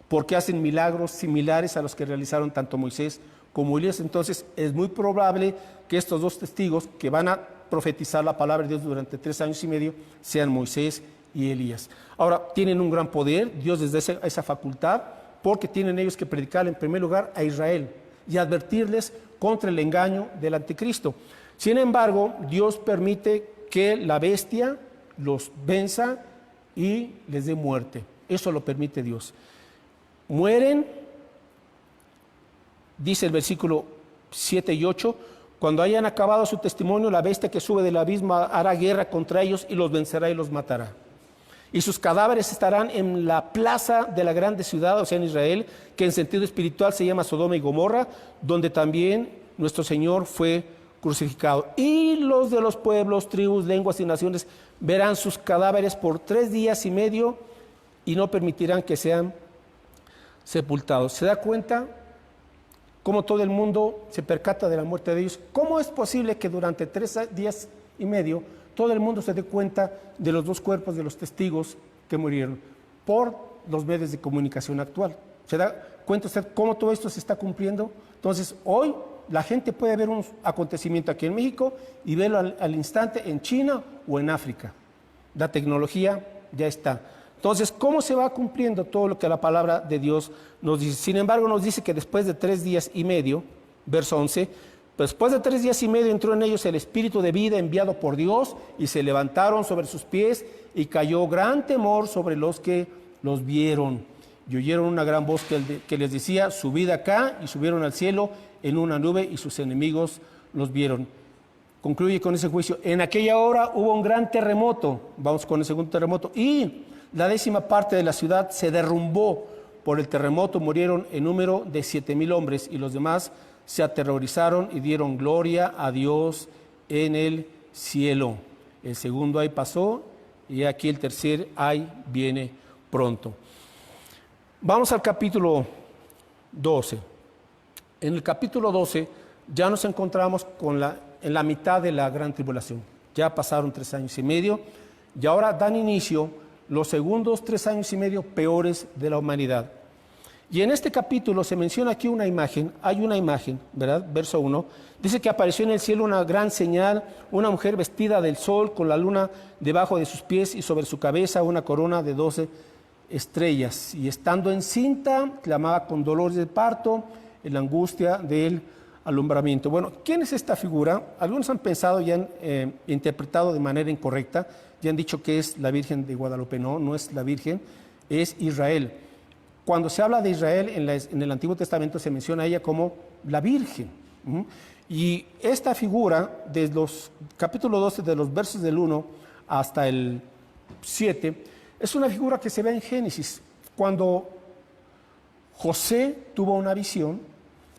porque hacen milagros similares a los que realizaron tanto Moisés como Elías. Entonces, es muy probable que estos 2 testigos que van a profetizar la palabra de Dios durante 3 años y medio sean Moisés y Elías. Ahora, tienen un gran poder, Dios les da esa facultad, porque tienen ellos que predicar en primer lugar a Israel y advertirles contra el engaño del anticristo. Sin embargo, Dios permite que la bestia los venza y les dé muerte. Eso lo permite Dios. Mueren, dice el versículo 7 y 8, Cuando hayan acabado su testimonio, la bestia que sube del abismo hará guerra contra ellos y los vencerá y los matará. Y sus cadáveres estarán en la plaza de la grande ciudad, o sea, en Israel, que en sentido espiritual se llama Sodoma y Gomorra, donde también nuestro Señor fue crucificado. Y los de los pueblos, tribus, lenguas y naciones verán sus cadáveres por 3 días y medio y no permitirán que sean sepultados. ¿Se da cuenta cómo todo el mundo se percata de la muerte de ellos? ¿Cómo es posible que durante 3 días y medio todo el mundo se dé cuenta de los 2 cuerpos de los testigos que murieron? Por los medios de comunicación actual. ¿Se da cuenta usted cómo todo esto se está cumpliendo? Entonces, hoy la gente puede ver un acontecimiento aquí en México y verlo al instante en China o en África. La tecnología ya está. Entonces, ¿cómo se va cumpliendo todo lo que la palabra de Dios nos dice? Sin embargo, nos dice que después de 3 días y medio, verso 11, después de 3 días y medio entró en ellos el espíritu de vida enviado por Dios y se levantaron sobre sus pies y cayó gran temor sobre los que los vieron. Y oyeron una gran voz que les decía, subid acá, y subieron al cielo en una nube y sus enemigos los vieron. Concluye con ese juicio. En aquella hora hubo un gran terremoto, vamos con el segundo terremoto, y la 10ª parte de la ciudad se derrumbó por el terremoto, murieron en número de 7,000 hombres y los demás se aterrorizaron y dieron gloria a Dios en el cielo. El segundo ay pasó y aquí el tercer ay viene pronto. Vamos al capítulo 12. En el capítulo 12 ya nos encontramos en la mitad de la gran tribulación. Ya pasaron 3 años y medio y ahora dan inicio los segundos 3 años y medio peores de la humanidad. Y en este capítulo se menciona aquí una imagen, hay una imagen, ¿verdad? Verso 1, dice que apareció en el cielo una gran señal, una mujer vestida del sol con la luna debajo de sus pies y sobre su cabeza una corona de 12 estrellas. Y estando encinta, clamaba con dolores de parto en la angustia del alumbramiento. Bueno, ¿quién es esta figura? Algunos han pensado y han interpretado de manera incorrecta y han dicho que es la Virgen de Guadalupe. No, no es la Virgen, es Israel. Cuando se habla de Israel en el Antiguo Testamento se menciona a ella como la Virgen. Y esta figura, desde los capítulo 12, de los versos del 1 hasta el 7, es una figura que se ve en Génesis, cuando José tuvo una visión,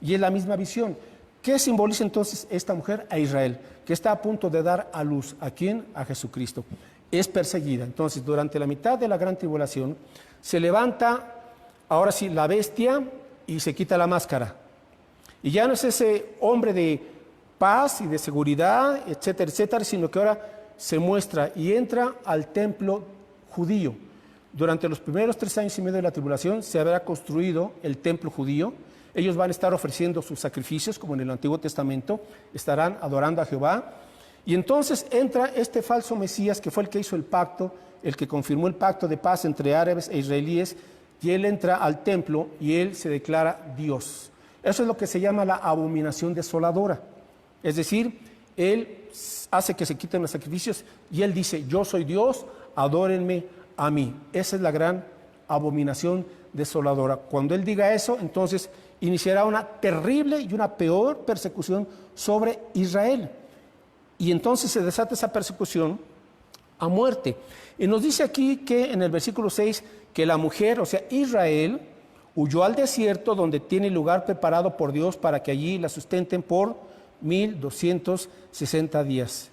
y es la misma visión. ¿Qué simboliza entonces esta mujer? A Israel, que está a punto de dar a luz. ¿A quién? A Jesucristo. Es perseguida. Entonces, durante la mitad de la gran tribulación, se levanta ahora sí la bestia y se quita la máscara. Y ya no es ese hombre de paz y de seguridad, etcétera, etcétera, sino que ahora se muestra y entra al templo judío. Durante los primeros 3 años y medio de la tribulación se habrá construido el templo judío. Ellos van a estar ofreciendo sus sacrificios, como en el Antiguo Testamento, estarán adorando a Jehová. Y entonces entra este falso Mesías, que fue el que hizo el pacto, el que confirmó el pacto de paz entre árabes e israelíes, y él entra al templo y él se declara Dios. Eso es lo que se llama la abominación desoladora. Es decir, él hace que se quiten los sacrificios y él dice, yo soy Dios, adórenme a mí. Esa es la gran abominación desoladora. Cuando él diga eso, entonces iniciará una terrible y una peor persecución sobre Israel. Y entonces se desata esa persecución a muerte. Y nos dice aquí que en el versículo 6, que la mujer, o sea, Israel, huyó al desierto donde tiene lugar preparado por Dios para que allí la sustenten por 1260 días.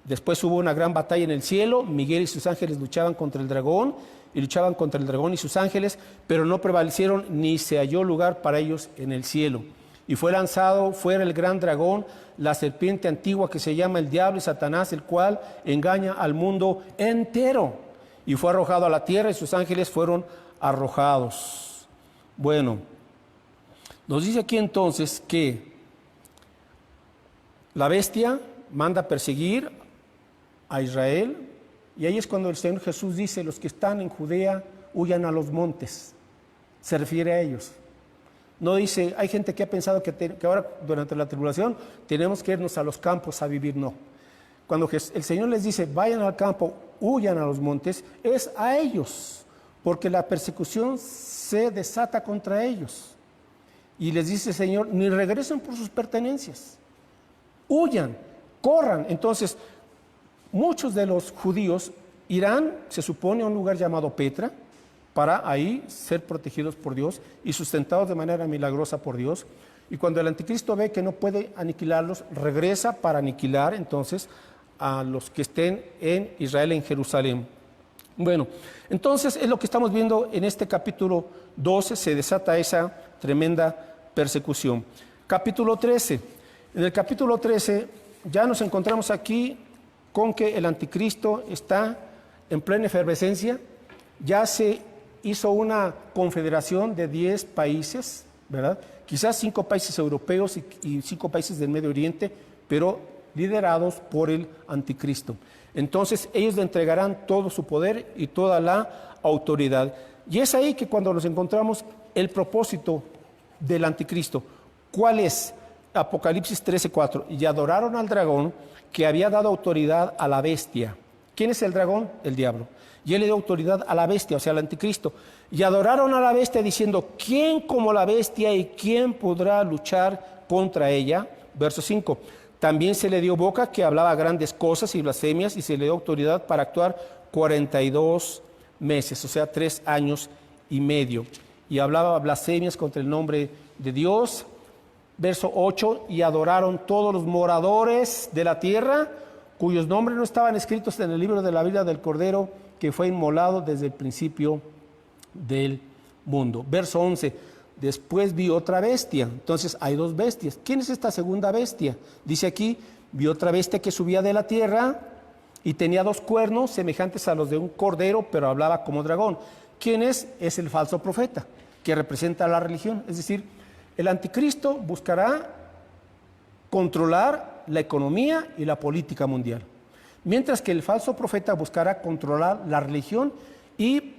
Después hubo una gran batalla en el cielo, Miguel y sus ángeles luchaban contra el dragón y sus ángeles, pero no prevalecieron ni se halló lugar para ellos en el cielo. Y fue lanzado fuera el gran dragón, la serpiente antigua que se llama el diablo y Satanás, el cual engaña al mundo entero. Y fue arrojado a la tierra y sus ángeles fueron arrojados. Bueno, nos dice aquí entonces que la bestia manda perseguir a Israel, y ahí es cuando el Señor Jesús dice, los que están en Judea huyan a los montes. Se refiere a ellos. No dice, hay gente que ha pensado que ahora durante la tribulación tenemos que irnos a los campos a vivir. No. Cuando el Señor les dice, vayan al campo, huyan a los montes, es a ellos, porque la persecución se desata contra ellos. Y les dice el Señor, ni regresen por sus pertenencias. huyan, corran. Entonces, muchos de los judíos irán, se supone, a un lugar llamado Petra, para ahí ser protegidos por Dios y sustentados de manera milagrosa por Dios. Y cuando el anticristo ve que no puede aniquilarlos, regresa para aniquilar entonces a los que estén en Israel, en Jerusalén. Bueno, entonces es lo que estamos viendo en este capítulo 12, se desata esa tremenda persecución. Capítulo 13. En el capítulo 13 ya nos encontramos aquí con que el anticristo está en plena efervescencia. Ya se hizo una confederación de 10 países, ¿verdad? Quizás 5 países europeos y 5 países del Medio Oriente, pero liderados por el anticristo. Entonces ellos le entregarán todo su poder y toda la autoridad. Y es ahí que cuando nos encontramos el propósito del anticristo. ¿Cuál es? Apocalipsis 13:4. Y adoraron al dragón que había dado autoridad a la bestia. ¿Quién es el dragón? El diablo. Y él le dio autoridad a la bestia, o sea, al anticristo. Y adoraron a la bestia diciendo, ¿quién como la bestia y quién podrá luchar contra ella? Verso 5. También se le dio boca que hablaba grandes cosas y blasfemias y se le dio autoridad para actuar 42 meses, o sea, 3 años y medio. Y hablaba blasfemias contra el nombre de Dios. Verso 8, y adoraron todos los moradores de la tierra, cuyos nombres no estaban escritos en el libro de la vida del Cordero, que fue inmolado desde el principio del mundo. Verso 11, después vi otra bestia. Entonces hay 2 bestias. ¿Quién es esta segunda bestia? Dice aquí, vi otra bestia que subía de la tierra y tenía 2 cuernos semejantes a los de un cordero, pero hablaba como dragón. ¿Quién es? Es el falso profeta, que representa la religión. Es decir, el anticristo buscará controlar la economía y la política mundial, mientras que el falso profeta buscará controlar la religión y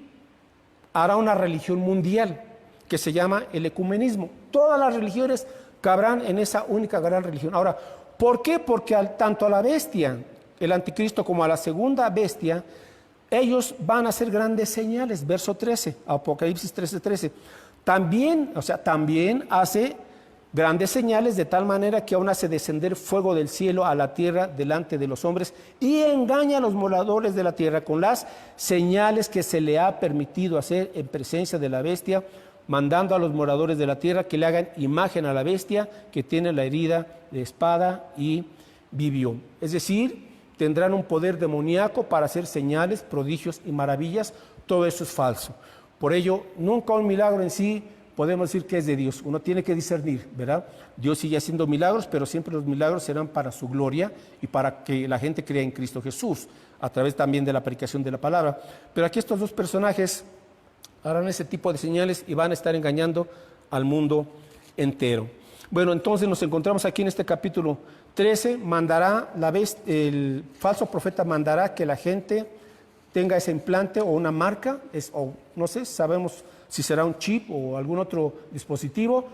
hará una religión mundial que se llama el ecumenismo. Todas las religiones cabrán en esa única gran religión. Ahora, ¿por qué? Porque tanto a la bestia, el anticristo, como a la segunda bestia, ellos van a hacer grandes señales. Verso 13, Apocalipsis 13:13. También hace grandes señales de tal manera que aún hace descender fuego del cielo a la tierra delante de los hombres y engaña a los moradores de la tierra con las señales que se le ha permitido hacer en presencia de la bestia, mandando a los moradores de la tierra que le hagan imagen a la bestia que tiene la herida de espada y vivió. Es decir, tendrán un poder demoníaco para hacer señales, prodigios y maravillas. Todo eso es falso. Por ello, nunca un milagro en sí podemos decir que es de Dios. Uno tiene que discernir, ¿verdad? Dios sigue haciendo milagros, pero siempre los milagros serán para su gloria y para que la gente crea en Cristo Jesús, a través también de la predicación de la palabra. Pero aquí estos 2 personajes harán ese tipo de señales y van a estar engañando al mundo entero. Bueno, entonces nos encontramos aquí en este capítulo 13, el falso profeta mandará que la gente tenga ese implante o una marca, o no sé, sabemos si será un chip o algún otro dispositivo,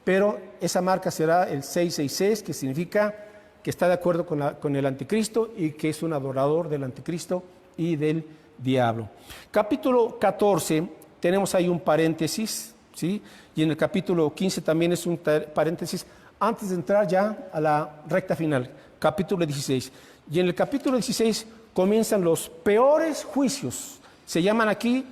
pero esa marca será el 666, que significa que está de acuerdo con el anticristo y que es un adorador del anticristo y del diablo. Capítulo 14, tenemos ahí un paréntesis, ¿sí? Y en el capítulo 15 también es un paréntesis, antes de entrar ya a la recta final, capítulo 16. Y en el capítulo 16 comienzan los peores juicios, se llaman aquí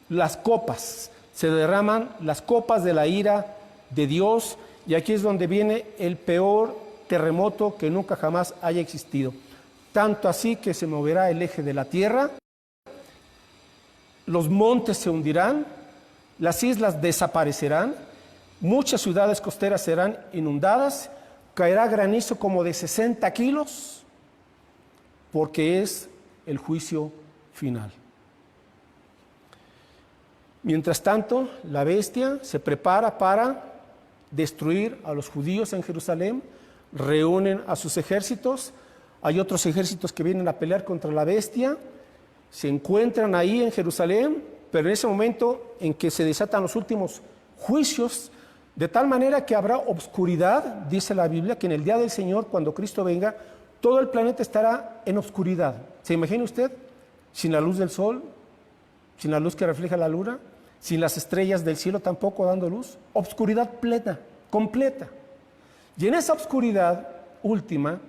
las copas, se derraman las copas de la ira de Dios, y aquí es donde viene el peor terremoto que nunca jamás haya existido. Tanto así que se moverá el eje de la tierra, los montes se hundirán, las islas desaparecerán, muchas ciudades costeras serán inundadas, caerá granizo como de 60 kilos, porque es el juicio final. Mientras tanto, la bestia se prepara para destruir a los judíos en Jerusalén, reúnen a sus ejércitos, hay otros ejércitos que vienen a pelear contra la bestia, se encuentran ahí en Jerusalén, pero en ese momento en que se desatan los últimos juicios, de tal manera que habrá obscuridad, dice la Biblia, que en el día del Señor, cuando Cristo venga, todo el planeta estará en obscuridad. ¿Se imagina usted? Sin la luz del sol, sin la luz que refleja la luna, sin las estrellas del cielo tampoco dando luz. Obscuridad plena, completa. Y en esa obscuridad última,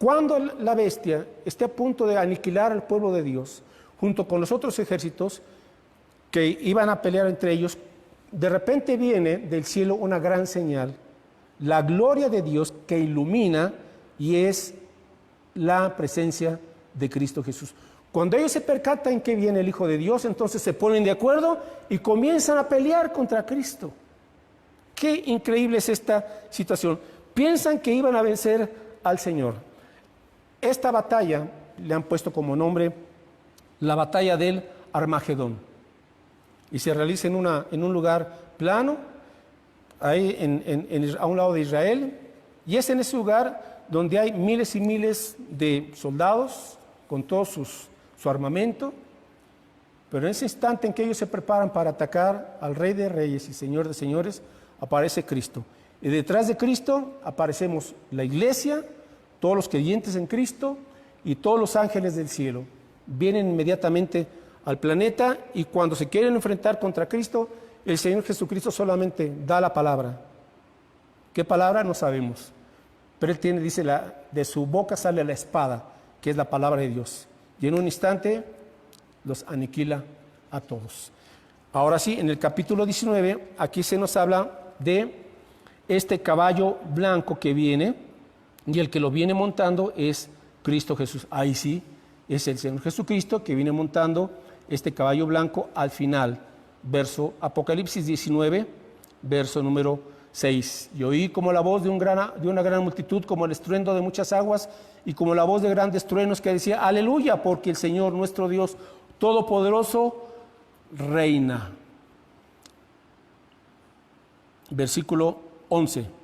Cuando la bestia esté a punto de aniquilar al pueblo de Dios, junto con los otros ejércitos que iban a pelear entre ellos, de repente viene del cielo una gran señal, la gloria de Dios que ilumina, y es la presencia de Cristo Jesús. Cuando ellos se percatan que viene el Hijo de Dios, entonces se ponen de acuerdo y comienzan a pelear contra Cristo. Qué increíble es esta situación. Piensan que iban a vencer al Señor. Esta batalla le han puesto como nombre la batalla del Armagedón, y se realiza en un lugar plano, ahí a un lado de Israel, y es en ese lugar donde hay miles y miles de soldados con todo su armamento, pero en ese instante en que ellos se preparan para atacar al Rey de Reyes y Señor de Señores, aparece Cristo. Y detrás de Cristo aparecemos la iglesia, todos los creyentes en Cristo y todos los ángeles del cielo. Vienen inmediatamente al planeta, y cuando se quieren enfrentar contra Cristo, el Señor Jesucristo solamente da la palabra. ¿Qué palabra? No sabemos. Pero Él tiene, dice, de su boca sale la espada, que es la palabra de Dios. Y en un instante los aniquila a todos. Ahora sí, en el capítulo 19, aquí se nos habla de este caballo blanco que viene, y el que lo viene montando es Cristo Jesús. Ahí sí, es el Señor Jesucristo que viene montando este caballo blanco al final. Verso Apocalipsis 19, verso número 6. Y oí como la voz de una gran multitud, como el estruendo de muchas aguas, y como la voz de grandes truenos, que decía: aleluya, porque el Señor nuestro Dios Todopoderoso reina. Versículo 11.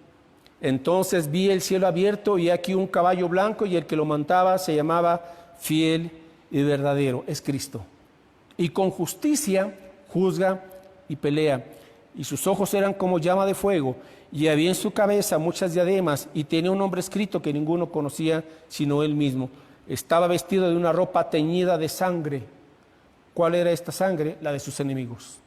Entonces vi el cielo abierto, y aquí un caballo blanco, y el que lo montaba se llamaba Fiel y Verdadero, es Cristo, y con justicia juzga y pelea, y sus ojos eran como llama de fuego, y había en su cabeza muchas diademas, y tenía un nombre escrito que ninguno conocía sino él mismo. Estaba vestido de una ropa teñida de sangre. ¿Cuál era esta sangre? La de sus enemigos.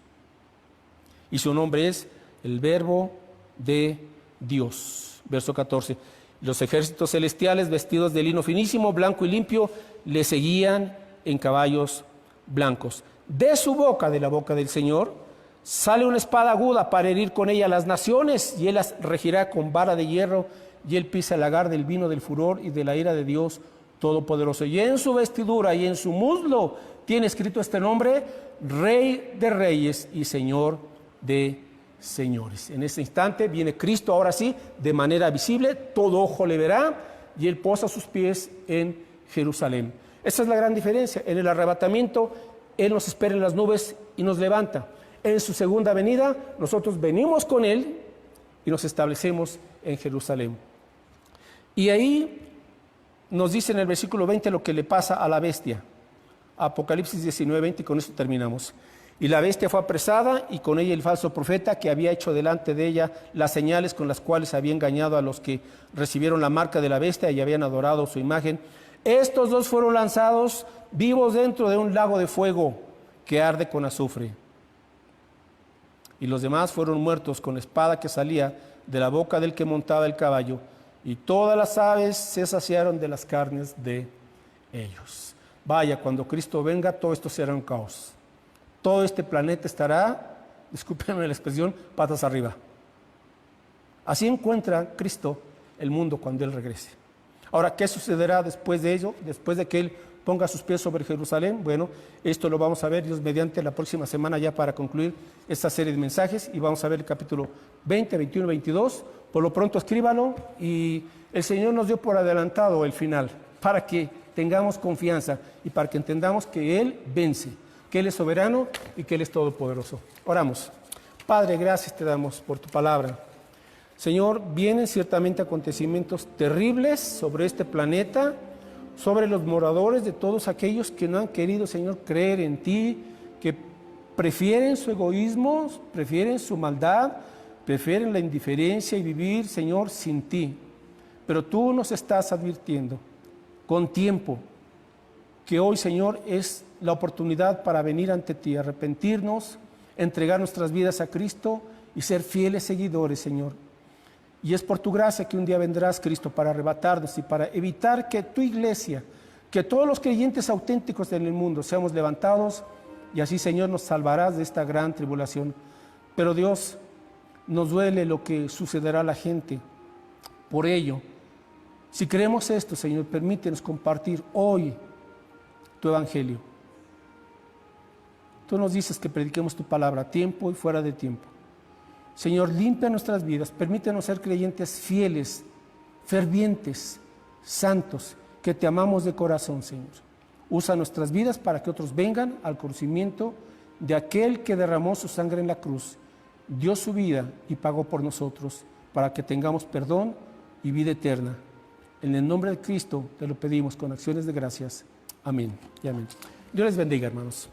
Y su nombre es el Verbo de Dios. Verso 14. Los ejércitos celestiales, vestidos de lino finísimo, blanco y limpio, le seguían en caballos blancos. De su boca, de la boca del Señor, sale una espada aguda para herir con ella a las naciones, y él las regirá con vara de hierro, y él pisa el lagar del vino del furor y de la ira de Dios Todopoderoso. Y en su vestidura y en su muslo tiene escrito este nombre: Rey de Reyes y Señor de Señores. En este instante viene Cristo, ahora sí, de manera visible, todo ojo le verá, y él posa sus pies en Jerusalén. Esa es la gran diferencia. En el arrebatamiento, Él nos espera en las nubes y nos levanta. En su segunda venida, nosotros venimos con Él y nos establecemos en Jerusalén. Y ahí nos dice en el versículo 20 lo que le pasa a la bestia. Apocalipsis 19, 20, y con esto terminamos. Y la bestia fue apresada, y con ella el falso profeta, que había hecho delante de ella las señales con las cuales había engañado a los que recibieron la marca de la bestia y habían adorado su imagen. Estos dos fueron lanzados vivos dentro de un lago de fuego que arde con azufre. Y los demás fueron muertos con la espada que salía de la boca del que montaba el caballo, y todas las aves se saciaron de las carnes de ellos. Vaya, cuando Cristo venga, todo esto será un caos. Todo este planeta estará, discúlpenme la expresión, patas arriba. Así encuentra Cristo el mundo cuando Él regrese. Ahora, ¿qué sucederá después de ello? Después de que Él ponga sus pies sobre Jerusalén. Bueno, esto lo vamos a ver Dios mediante la próxima semana, ya para concluir esta serie de mensajes, y vamos a ver el capítulo 20, 21, 22. Por lo pronto escríbalo, y el Señor nos dio por adelantado el final, para que tengamos confianza y para que entendamos que Él vence, que Él es soberano y que Él es todopoderoso. Oramos. Padre, gracias te damos por tu palabra. Señor, vienen ciertamente acontecimientos terribles sobre este planeta, sobre los moradores, de todos aquellos que no han querido, Señor, creer en ti, que prefieren su egoísmo, prefieren su maldad, prefieren la indiferencia y vivir, Señor, sin ti. Pero tú nos estás advirtiendo con tiempo que hoy, Señor, es la oportunidad para venir ante ti, arrepentirnos, entregar nuestras vidas a Cristo y ser fieles seguidores, Señor. Y es por tu gracia que un día vendrás, Cristo, para arrebatarnos y para evitar que tu iglesia, que todos los creyentes auténticos en el mundo seamos levantados, y así, Señor, nos salvarás de esta gran tribulación. Pero Dios, nos duele lo que sucederá a la gente. Por ello, si creemos esto, Señor, permítenos compartir hoy tu evangelio. Tú nos dices que prediquemos tu palabra a tiempo y fuera de tiempo. Señor, limpia nuestras vidas, permítenos ser creyentes fieles, fervientes, santos, que te amamos de corazón, Señor. Usa nuestras vidas para que otros vengan al conocimiento de aquel que derramó su sangre en la cruz, dio su vida y pagó por nosotros, para que tengamos perdón y vida eterna. En el nombre de Cristo te lo pedimos con acciones de gracias. Amén y amén. Dios les bendiga, hermanos.